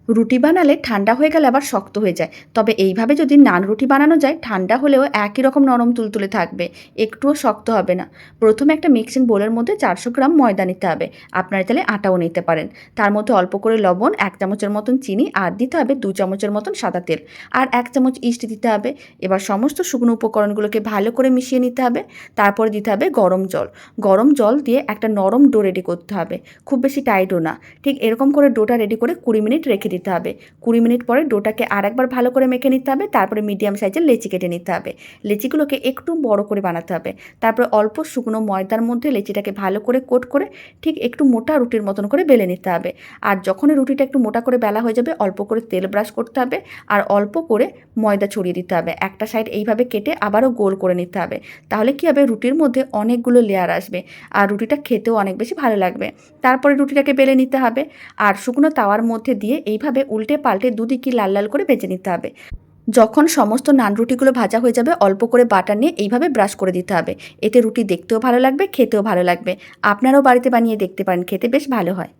রুটি বানালে ঠান্ডা হয়ে গেলে আবার শক্ত হয়ে যায়। তবে এইভাবে যদি নান রুটি বানানো যায়, ঠান্ডা হলেও একই রকম নরম তুলতুলে থাকবে, একটুও শক্ত হবে না। প্রথমে একটা মিক্সিং বোলের মধ্যে 400 গ্রাম ময়দা নিতে হবে। আপনারা চাইলে আটাও নিতে পারেন। তার মধ্যে অল্প করে লবণ, 1 চামচের মতন চিনি, আর দিতে হবে 2 চামচের মতন সাদা তেল, আর 1 চামচ ইস্ট দিতে হবে। এবার সমস্ত শুকনো উপকরণগুলোকে ভালো করে মিশিয়ে নিতে হবে। তারপরে দিতে হবে গরম জল। গরম জল দিয়ে একটা নরম ডো রেডি করতে হবে, খুব বেশি টাইটও না। ঠিক এরকম করে ডোটা রেডি করে 20 মিনিট রেখে দিতে হবে। 20 মিনিট পরে ডোটাকে আরেকবার ভালো করে মেখে নিতে হবে। তারপরে মিডিয়াম সাইজের লেচি কেটে নিতে হবে। লেচিগুলোকে একটু বড় করে বানাতে হবে। তারপরে অল্প শুকনো ময়দার মধ্যে লেচিটাকে ভালো করে কোট করে ঠিক একটু মোটা রুটির মতন করে বেলে নিতে হবে। আর যখন রুটিটা একটু মোটা করে বেলা হয়ে যাবে, অল্প করে তেল ব্রাশ করতে হবে আর অল্প করে ময়দা ছড়িয়ে দিতে হবে। একটা সাইড এইভাবে কেটে আবারও গোল করে নিতে হবে। তাহলে কী হবে, রুটির মধ্যে অনেকগুলো লেয়ার আসবে আর রুটিটা খেতেও অনেক বেশি ভালো লাগবে। তারপরে রুটিটাকে বেলে নিতে হবে আর শুকনো তাওয়ার মধ্যে দিয়ে এইভাবে উল্টে পাল্টে দুদিকে লাল লাল করে ভেজে নিতে হবে। যখন সমস্ত নান রুটিগুলো ভাজা হয়ে যাবে, অল্প করে বাটার নিয়ে এইভাবে ব্রাশ করে দিতে হবে। এতে রুটি দেখতেও ভালো লাগবে, খেতেও ভালো লাগবে। আপনারাও বাড়িতে বানিয়ে দেখতে পারেন, খেতে বেশ ভালো হয়।